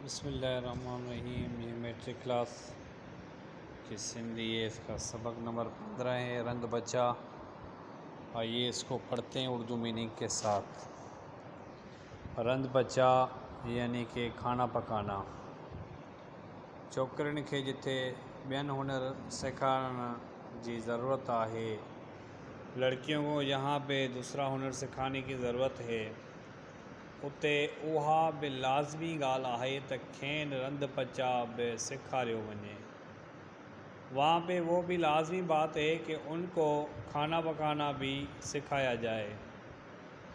बिस्मिल्लाहिर्रहमानिर्रहीम। ये matric class की सिंधी है, इसका सबक नंबर 15 है, रंद बचा। आइए इसको पढ़ते हैं उर्दू मीनिंग के साथ। रंद बचा यानी कि खाना पकाना। छोकिरियुनि खे जिथे ॿियनि हुनर सिखारण की ज़रूरत है, लड़कियों को यहाँ पे दूसरा हुनर सिखाने की ज़रूरत है, उते उहा भी लाज़मी ॻाल्हि आहे त खेनि रंद पचा भी सेखारियो वञे। वहाँ पे वो भी लाज़मी बात है कि उनको खाना पकाना भी सिखाया जाए।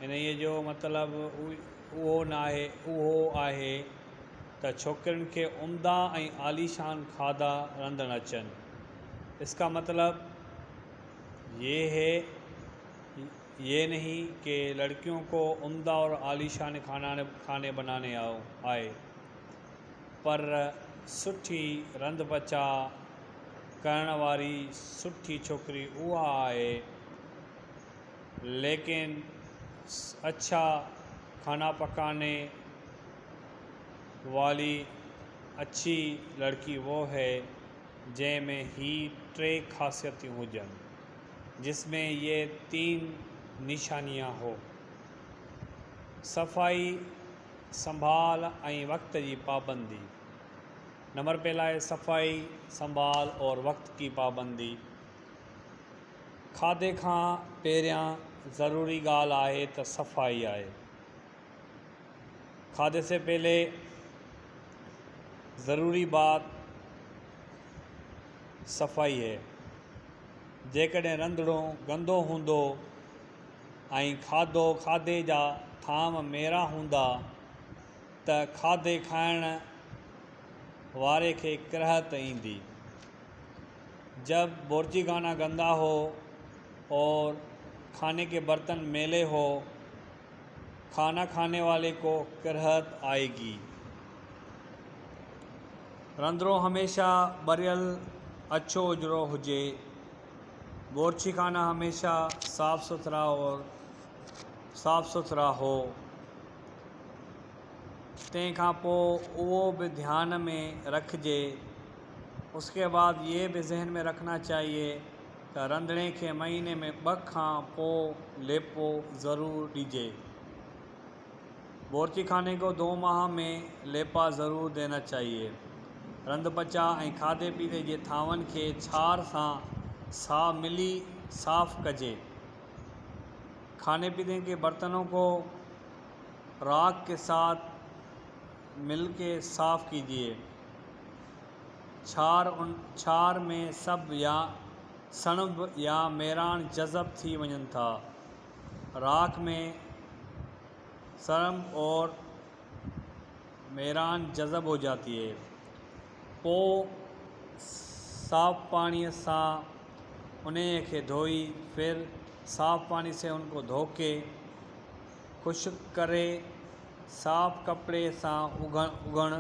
इन ये जो मतलब उहो आहे त छोकिरियुनि खे उम्दा ऐं आलीशान खाधा रंधणु अचनि। इसका मतलब ये नहीं कि लड़कियों को उम्दा और आलीशान खाने बनाने आए, पर सुठी रंद बचा करण वारी सुठी छोकरी उहा आहे, लेकिन अच्छा खाना पकाने वाली अच्छी लड़की वो है जंहिंमें ही 3 ख़ासियतूं हुजनि, जिसमें ये 3 निशानियाँ हो। सफ़ाई, संभाल ऐं वक्त की पाबंदी। नंबर पहला है सफ़ाई, संभाल और वक्त की पाबंदी। खाधे खां पहिरियां ज़रूरी ॻाल्हि आहे त सफ़ाई आहे। खाधे से पहले ज़रूरी बात सफ़ाई है। जेकॾहिं रंधिणो गंदो हूंदो ऐं खाधे जा थाम मेरा हूंदा त खाधे खाइण वारे खे किरहत ईंदी। जब बोर्ची खाना गंदा हो और खाने के बर्तन मैले हो, खाना खाने वाले को किरहत आएगी। रंधिणो हमेशा भरियल अच्छो उजरो हुजे। बोर्ची खाना हमेशा साफ़ सुथरा हो। तंहिंखां पोइ उहो भी ध्यान में रखिजे। उसके बाद ये भी जहन में रखना चाहिए कि रंधिणे के महीने में 2 खां पोइ लेपो ज़रूर ॾिजे। बोर्ची खाने को 2 माह में लेपा ज़रूर देना चाहिए। रंद बचा ऐं खाधे पीते जे थांवनि के छार सां मिली साफ़ कजे। खाने पीने के बर्तनों को राख के साथ मिल के साफ़ कीजिए। छार में सब या सणभ या मेरान जज़ब थी वञनि था। राख में सणभ और मेरान जज़ब हो जाती है। पोइ साफ़ पानी से उन्हें के धोई, फिर साफ़ पानी से उनको धो के खुश्क करे साफ़ कपड़े से उगण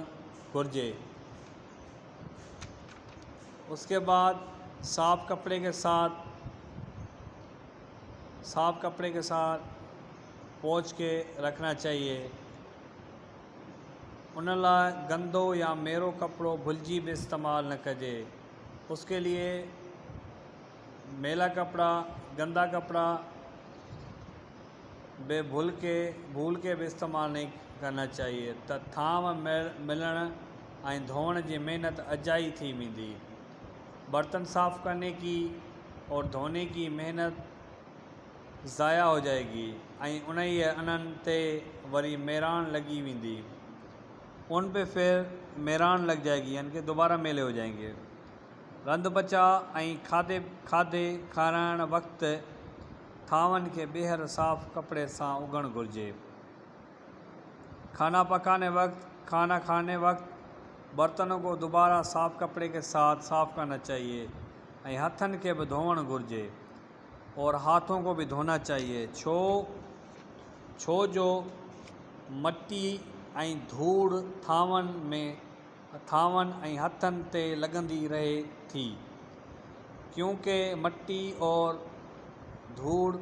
घुर्जे। उसके बाद साफ़ कपड़े के साथ पोंछ के रखना चाहिए। उन लाइ गंदो या मेरो कपड़ो भुलजी भी इस्तेमाल न कजे। उसके लिए मेला कपड़ा, गंदा कपड़ा बे भूल के भी इस्तेमाल नहीं करना चाहिए त थाम मिलण ऐं धोने की मेहनत अजाई थी वेंदी। बर्तन साफ़ करने की और धोने की मेहनत ज़ाया हो जाएगी ऐं उन्हनि ते वरी मेरान लगी वेंदी। उन पे फिर मेरान लग जाएगी, यानी कि दोबारा मेले हो जाएंगे। रंद बचा ऐं खाधे खाराइण वक़्तु थांवनि के ॿीहर साफ़ कपड़े से उगण घुर्जे। खाना खाने वक्त बर्तनों को दोबारा साफ़ कपड़े के साथ साफ़ करना चाहिए ऐं हथन के भी धोवण घुर्जे और हाथों को भी धोना चाहिए। छो जो मट्टी ऐं धूड़ थांवन ऐं हथन ते लगंदी रहे थी, क्योंकि मट्टी और धूड़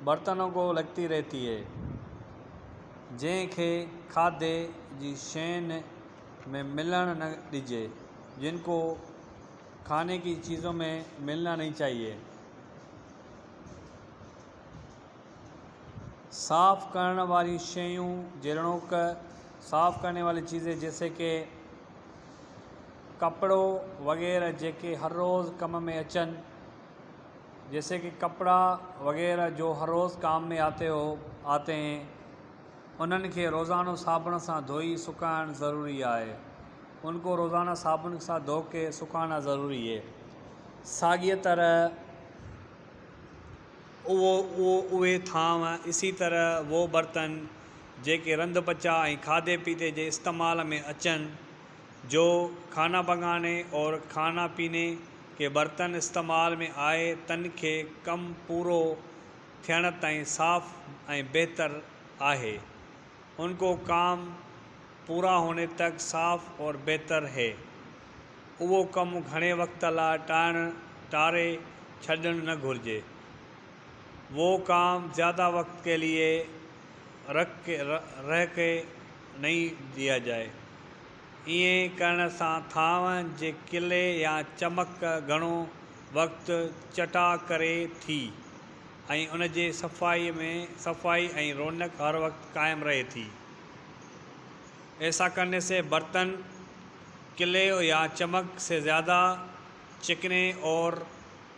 बर्तनों को लगती रहती है, जंहिंखे खाधे जी शयुनि में मिलण न ॾिजे, जिनको खाने की चीज़ों में मिलना नहीं चाहिए। साफ़ करण वाली शयूं जहिड़ोक साफ़ करने वाली चीज़ें जैसे कि कपिड़ो वग़ैरह जेके हर रोज़ कम में अचनि, जैसे कि कपड़ा वग़ैरह जो हर रोज़ काम में आते हैं, उन्हनि खे रोज़ानो साबुण सां धोई सुकाइण ज़रूरी आहे। उनको रोज़ाना साबुन के साथ धो के सुखाना ज़रूरी है। साॻीअ तरह उहे थांव, इसी तरह वो बर्तन जेके रंध पचा ऐं खाधे पीते जे इस्तेमाल में अचनि, जो खाना पकाने और खाना पीने के बर्तन इस्तेमाल में आए, तन खे कम पूरो थियण ताईं साफ़ ऐं बेहतर आहे। उनको काम पूरा होने तक साफ़ और बेहतर है। उहो कम घणे वक्त लाइ टारे छॾणु न घुरिजे। वो काम ज़्यादा वक्त के लिए रह के नहीं दिया जाए। इएं करण सां थांव जे किले या चमक घणो वक़्तु चटा करे थी ऐं उन जे सफ़ाई ऐं रौनक हर वक्त कायम रहे थी। ऐसा करने से बर्तन किले या चमक से ज़्यादा चिकने और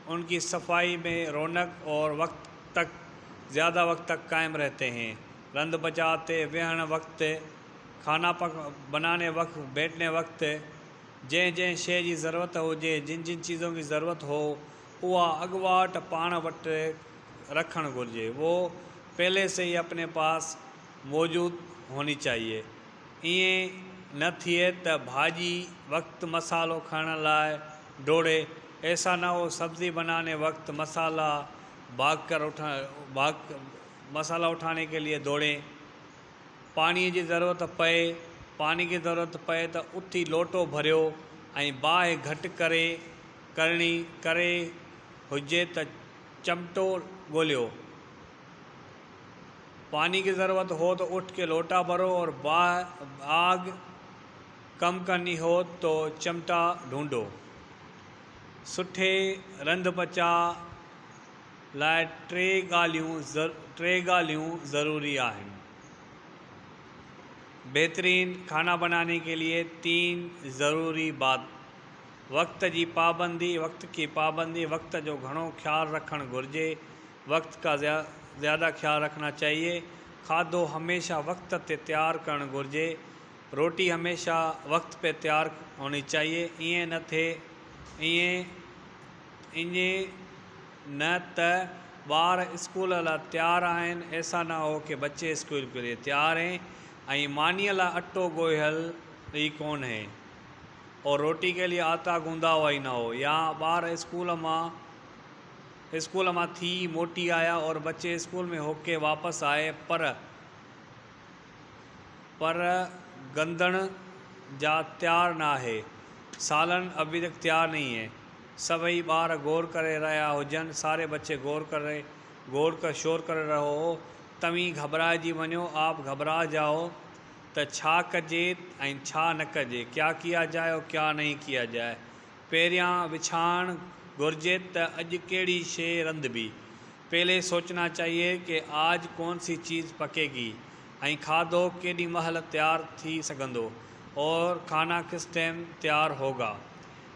उनकी सफाई में रौनक और वक्त तक ज़्यादा वक्त तक कायम रहते हैं। रंध बचाते वेहण वक्त, खाना बनाने वक्त, बैठने वक्त जैं शइ जी ज़रूरत हुजे, जिन चीज़ों की ज़रूरत हो, उहा अॻुवाट पाण वटि रखणु घुरिजे। वो पहले से ही अपने पास मौजूद होनी चाहिए। इएं न थिए त भाॼी वक्त मसालो खणण लाइ डोड़े, ऐसा ना हो सब्ज़ी बनाने वक्त मसाला उठाने के लिए दौड़ें। पानी की ज़रूरत पए त उथी लोटो भरियो ऐं बाहि घटि करे हुजे त चमटो ॻोल्हियो। पानी की ज़रूरत हो तो उठ के लोटा भरो और आग कम करनी हो तो चिमटा ढूंढो। सुठे रंध पचा लाइ टे ॻाल्हियूं ज़रूरी आहिनि। बेहतरीन खाना बनाने के लिए 3 ज़रूरी बात: वक्त की पाबंदी, वक्त जो घणो ख्याल रखणु घुरिजे, वक्त का ज़्यादा ख्याल रखना चाहिए। खाधो हमेशा वक्त ते तैयार करणु घुरिजे। रोटी हमेशा वक्त पे तैयार होनी चाहिए। इएं न त ॿार स्कूल लाइ तैयार आहिनि, ऐसा ना हो कि बच्चे स्कूल के लिए तैयार हैं ऐं मानीअ लाइ अटो ॻोहियल ई कोन है और रोटी के लिए आटा गूंदा हुआ ही ना हो, या ॿार स्कूल मां थी मोटी आया और बच्चे स्कूल में होके वापस आए पर गंदण जा तैयार ना है, सालन अभी तक तैयार नहीं है। सभई ॿार गौर करे रहिया हुजनि, सारे बच्चे शोर करे रहो हो। तव्हीं घबराइजी वञो, आप घबरा जाओ त छा कजे ऐं छा न कजे, क्या किया जाए और क्या नहीं किया जाए। पहिरियां विछाइणु घुरिजे त अॼु कहिड़ी शइ रंधिबी। पहले सोचना चाहिए कि आज कौन सी चीज़ पकेगी ऐं खाधो केॾी महिल तैयार थी सघंदो और खाना किस टाइम तैयार होगा।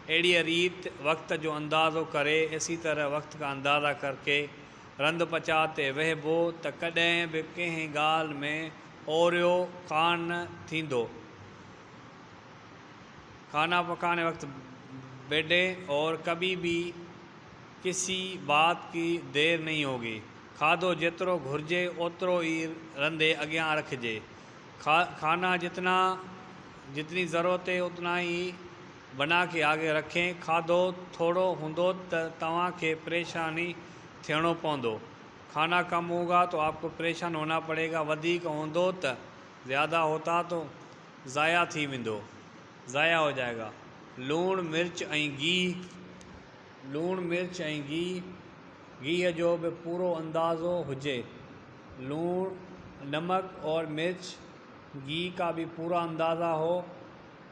अहिड़ी रीत वक्त जो अंदाज़ो करे, इसी तरह वक्त का अंदाज़ा करके रंध पचाते वहिबो त कॾहिं बि कंहिं ॻाल्हि में ओरियो कान थींदो। खाना पकाने वक्त बैठे और कभी भी किसी बात की देर नहीं होगी। खाधो जेतिरो घुरिजे ओतिरो ई रंधे अॻियां रखिजे। खाना जितनी ज़रूरत है उतना ही बना के आगे रखें। खाधो थोड़ो हूंदो त तव्हांखे परेशानी थियणो पवंदो। खाना कम होगा तो आपको परेशान होना पड़ेगा। वधीक हूंदो त ज़्यादा होता तो ज़ाया थी वेंदो, ज़ाया हो जाएगा। लूणु मिर्च ऐं घीअ जो बि पूरो अंदाज़ो हुजे। लूणु, नमक और मिर्च घी का बि पूरा अंदाज़ा हो,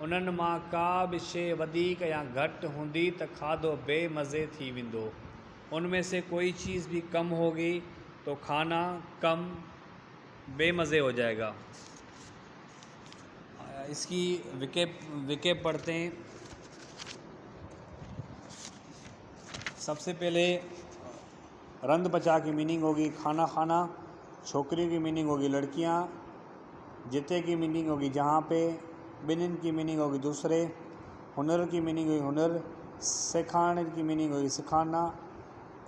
उन्हनि मां का बि शइ वधीक या घटि हूंदी त खाधो बेमज़े थी वेंदो। उनमें से कोई चीज़ भी कम होगी तो खाना कम बेमज़े हो जाएगा। इसकी विकेप पढ़ते हैं। सबसे पहले रंद बचा की मीनिंग होगी खाना खाना, छोकरियों की मीनिंग होगी लड़कियां, जिते की मीनिंग होगी जहाँ पे, बिनिन की मीनिंग होगी दूसरे, हुनर की मीनिंग होगी हुनर, सिखाने की मीनिंग होगी सिखाना,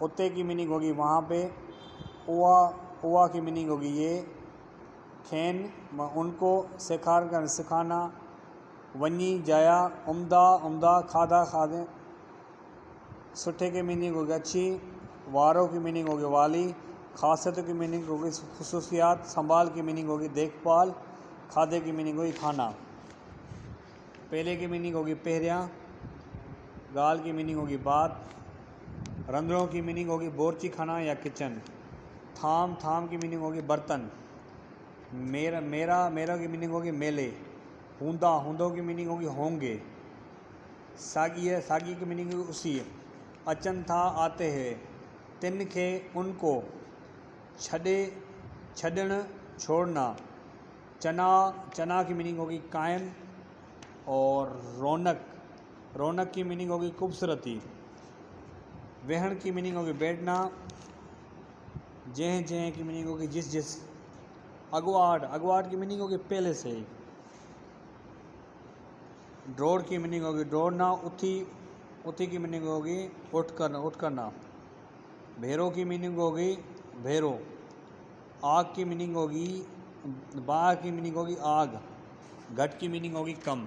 उते की मीनिंग होगी वहाँ पे, उआ की मीनिंग होगी ये, खेन उनको, सिखार कर सिखाना, वनी जाया, उम्दा उम्दा, खादा खादे, सुठे की मीनिंग होगी अच्छी, वारों की मीनिंग होगी वाली, खासियत की मीनिंग होगी खुसूसियात, संभाल की मीनिंग होगी देखभाल, खादे की मीनिंग होगी खाना। पहले की मीनिंग होगी पहरिया, गाल की मीनिंग होगी बात, रंध्रों की मीनिंग होगी बोरची खाना या किचन, थाम की मीनिंग होगी बर्तन, मेरा की मीनिंग होगी मेले, हुंदों की मीनिंग होगी होंगे, सागी की मीनिंग होगी उसी, अचन था आते हैं, तिन खे उनको, छड़न छोड़ना, चना की मीनिंग होगी कायम, और रौनक की मीनिंग होगी खूबसूरती, वेहण की मीनिंग होगी बैठना, जह की मीनिंग होगी जिस, अगवाट की मीनिंग होगी पहले से ही, ड्रोड़ की मीनिंग होगी दौड़ना, उठी की मीनिंग होगी उठ करना, भेरों की मीनिंग होगी भेरो, आग की मीनिंग होगी, बाग की मीनिंग होगी आग, घट की मीनिंग होगी कम।